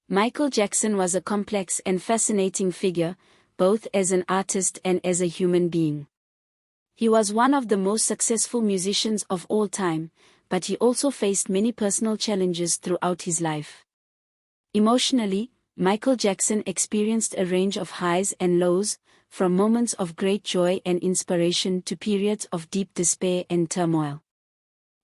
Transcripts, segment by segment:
Michael Jackson was a complex and fascinating figure, both as an artist and as a human being. He was one of the most successful musicians of all time, but he also faced many personal challenges throughout his life. Emotionally, Michael Jackson experienced a range of highs and lows, from moments of great joy and inspiration to periods of deep despair and turmoil.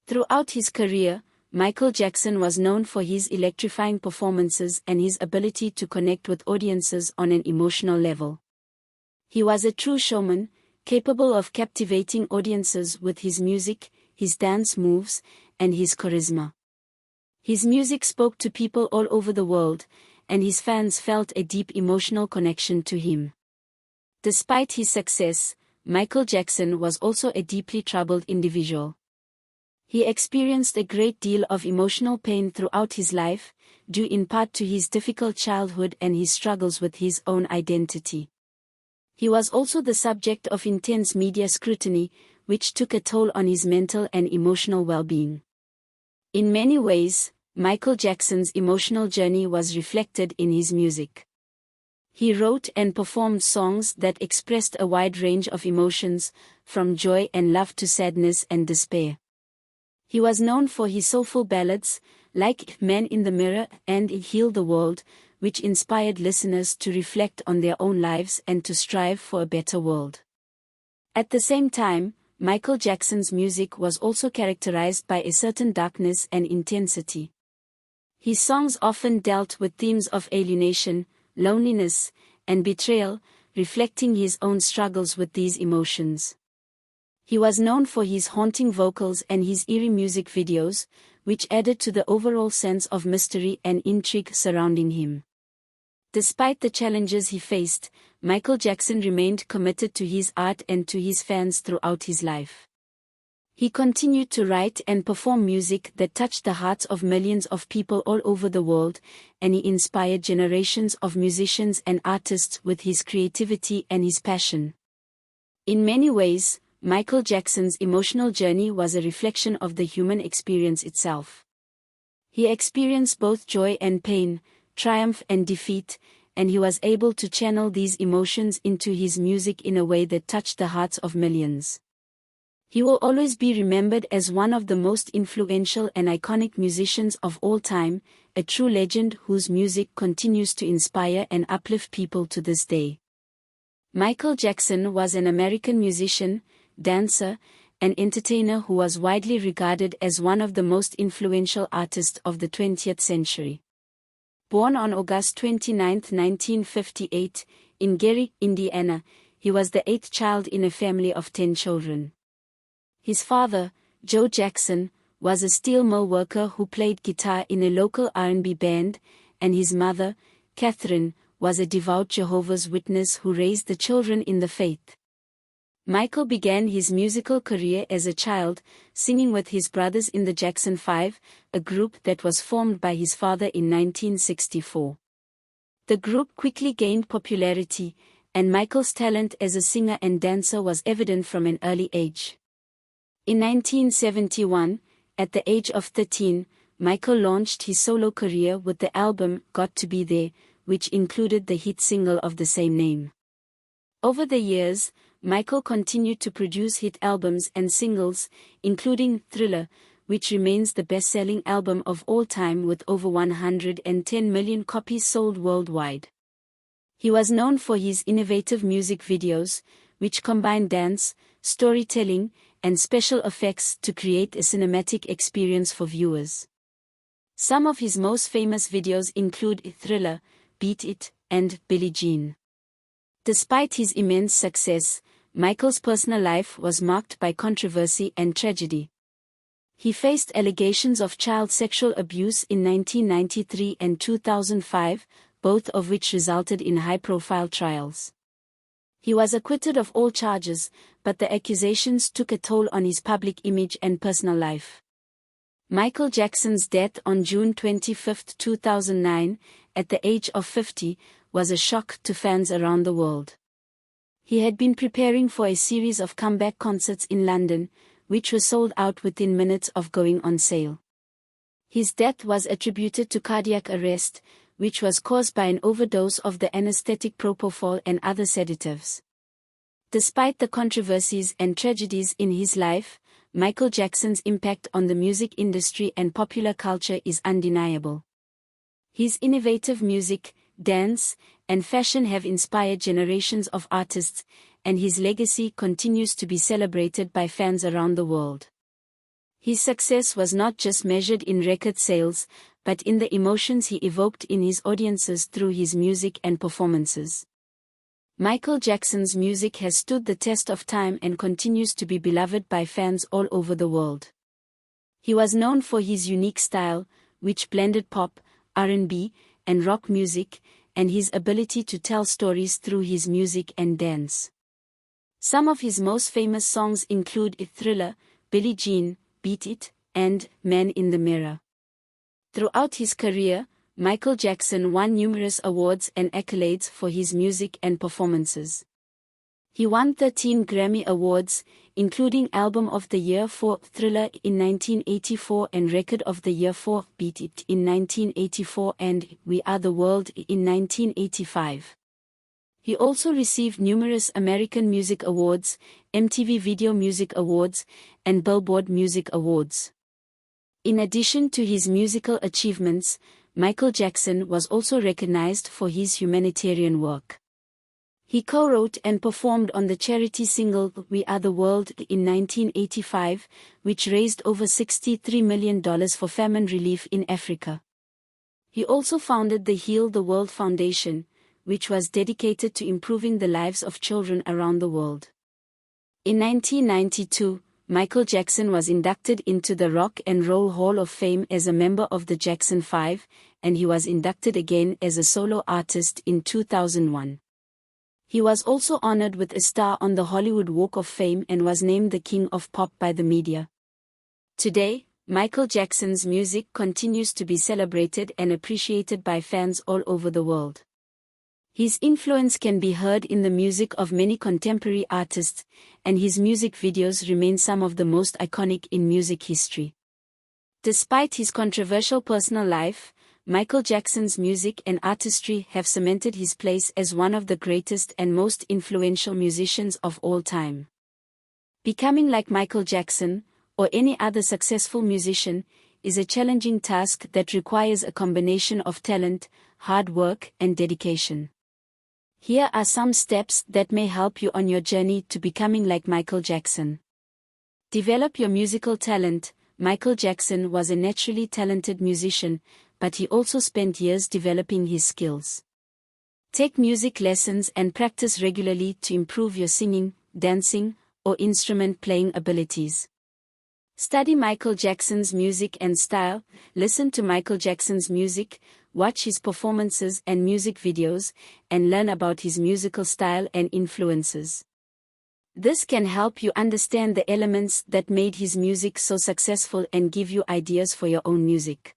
Throughout his career, Michael Jackson was known for his electrifying performances and his ability to connect with audiences on an emotional level. He was a true showman, capable of captivating audiences with his music, his dance moves, and his charisma. His music spoke to people all over the world, and his fans felt a deep emotional connection to him. Despite his success, Michael Jackson was also a deeply troubled individual. He experienced a great deal of emotional pain throughout his life, due in part to his difficult childhood and his struggles with his own identity. He was also the subject of intense media scrutiny, which took a toll on his mental and emotional well-being. In many ways, Michael Jackson's emotional journey was reflected in his music. He wrote and performed songs that expressed a wide range of emotions, from joy and love to sadness and despair. He was known for his soulful ballads, like Man in the Mirror and Heal the World, which inspired listeners to reflect on their own lives and to strive for a better world. At the same time, Michael Jackson's music was also characterized by a certain darkness and intensity. His songs often dealt with themes of alienation, loneliness, and betrayal, reflecting his own struggles with these emotions. He was known for his haunting vocals and his eerie music videos, which added to the overall sense of mystery and intrigue surrounding him. Despite the challenges he faced, Michael Jackson remained committed to his art and to his fans throughout his life. He continued to write and perform music that touched the hearts of millions of people all over the world, and he inspired generations of musicians and artists with his creativity and his passion. In many ways, Michael Jackson's emotional journey was a reflection of the human experience itself. He experienced both joy and pain, triumph and defeat, and he was able to channel these emotions into his music in a way that touched the hearts of millions. He will always be remembered as one of the most influential and iconic musicians of all time, a true legend whose music continues to inspire and uplift people to this day. Michael Jackson was an American musician, dancer, and entertainer who was widely regarded as one of the most influential artists of the 20th century. Born on August 29, 1958, in Gary, Indiana, he was the eighth child in a family of 10 children. His father, Joe Jackson, was a steel mill worker who played guitar in a local R&B band, and his mother, Catherine, was a devout Jehovah's Witness who raised the children in the faith. Michael began his musical career as a child, singing with his brothers in the Jackson 5, a group that was formed by his father in 1964. The group quickly gained popularity, and Michael's talent as a singer and dancer was evident from an early age. In 1971, at the age of 13, Michael launched his solo career with the album Got to Be There, which included the hit single of the same name. Over the years, Michael continued to produce hit albums and singles, including Thriller, which remains the best-selling album of all time with over 110 million copies sold worldwide. He was known for his innovative music videos, which combine dance, storytelling, and special effects to create a cinematic experience for viewers. Some of his most famous videos include Thriller, Beat It, and Billie Jean. Despite his immense success, Michael's personal life was marked by controversy and tragedy. He faced allegations of child sexual abuse in 1993 and 2005, both of which resulted in high-profile trials. He was acquitted of all charges, but the accusations took a toll on his public image and personal life. Michael Jackson's death on June 25, 2009, at the age of 50, was a shock to fans around the world. He had been preparing for a series of comeback concerts in London, which were sold out within minutes of going on sale. His death was attributed to cardiac arrest, which was caused by an overdose of the anesthetic propofol and other sedatives. Despite the controversies and tragedies in his life, Michael Jackson's impact on the music industry and popular culture is undeniable. His innovative music, dance, and fashion have inspired generations of artists, and his legacy continues to be celebrated by fans around the world. His success was not just measured in record sales, but in the emotions he evoked in his audiences through his music and performances. Michael Jackson's music has stood the test of time and continues to be beloved by fans all over the world. He was known for his unique style, which blended pop, R&B, and rock music, and his ability to tell stories through his music and dance. Some of his most famous songs include Thriller, Billie Jean, Beat It, and Man in the Mirror. Throughout his career, Michael Jackson won numerous awards and accolades for his music and performances. He won 13 Grammy Awards, including Album of the Year for Thriller in 1984 and Record of the Year for Beat It in 1984 and We Are the World in 1985. He also received numerous American Music Awards, MTV Video Music Awards, and Billboard Music Awards. In addition to his musical achievements, Michael Jackson was also recognized for his humanitarian work. He co-wrote and performed on the charity single We Are the World in 1985, which raised over $63 million for famine relief in Africa. He also founded the Heal the World Foundation, which was dedicated to improving the lives of children around the world. In 1992, Michael Jackson was inducted into the Rock and Roll Hall of Fame as a member of the Jackson 5, and he was inducted again as a solo artist in 2001. He was also honored with a star on the Hollywood Walk of Fame and was named the King of Pop by the media. Today, Michael Jackson's music continues to be celebrated and appreciated by fans all over the world. His influence can be heard in the music of many contemporary artists, and his music videos remain some of the most iconic in music history. Despite his controversial personal life, Michael Jackson's music and artistry have cemented his place as one of the greatest and most influential musicians of all time. Becoming like Michael Jackson, or any other successful musician, is a challenging task that requires a combination of talent, hard work, and dedication. Here are some steps that may help you on your journey to becoming like Michael Jackson. Develop your musical talent. Michael Jackson was a naturally talented musician, but he also spent years developing his skills. Take music lessons and practice regularly to improve your singing, dancing, or instrument playing abilities. Study Michael Jackson's music and style. Listen to Michael Jackson's music, watch his performances and music videos, and learn about his musical style and influences. This can help you understand the elements that made his music so successful and give you ideas for your own music.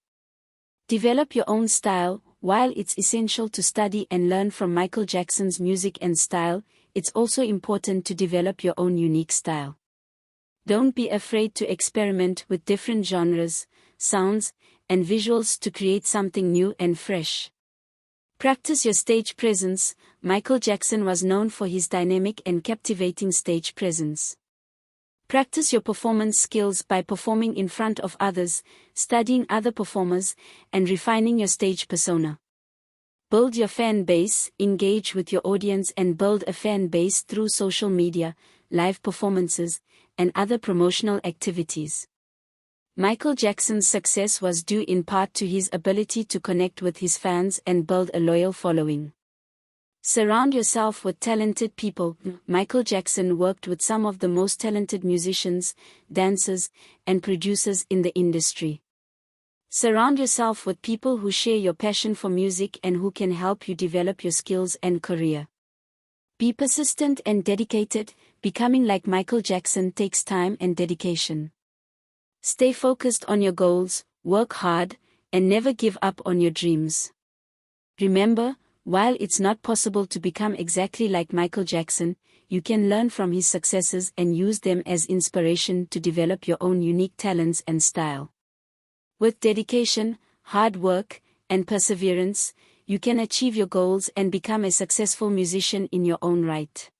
Develop your own style. While it's essential to study and learn from Michael Jackson's music and style, it's also important to develop your own unique style. Don't be afraid to experiment with different genres, sounds, and visuals to create something new and fresh. Practice your stage presence. Michael Jackson was known for his dynamic and captivating stage presence. Practice your performance skills by performing in front of others, studying other performers, and refining your stage persona. Build your fan base. Engage with your audience and build a fan base through social media, live performances, and other promotional activities. Michael Jackson's success was due in part to his ability to connect with his fans and build a loyal following. Surround yourself with talented people. Michael Jackson worked with some of the most talented musicians, dancers, and producers in the industry. Surround yourself with people who share your passion for music and who can help you develop your skills and career. Be persistent and dedicated. Becoming like Michael Jackson takes time and dedication. Stay focused on your goals, work hard, and never give up on your dreams. Remember, while it's not possible to become exactly like Michael Jackson, you can learn from his successes and use them as inspiration to develop your own unique talents and style. With dedication, hard work, and perseverance, you can achieve your goals and become a successful musician in your own right.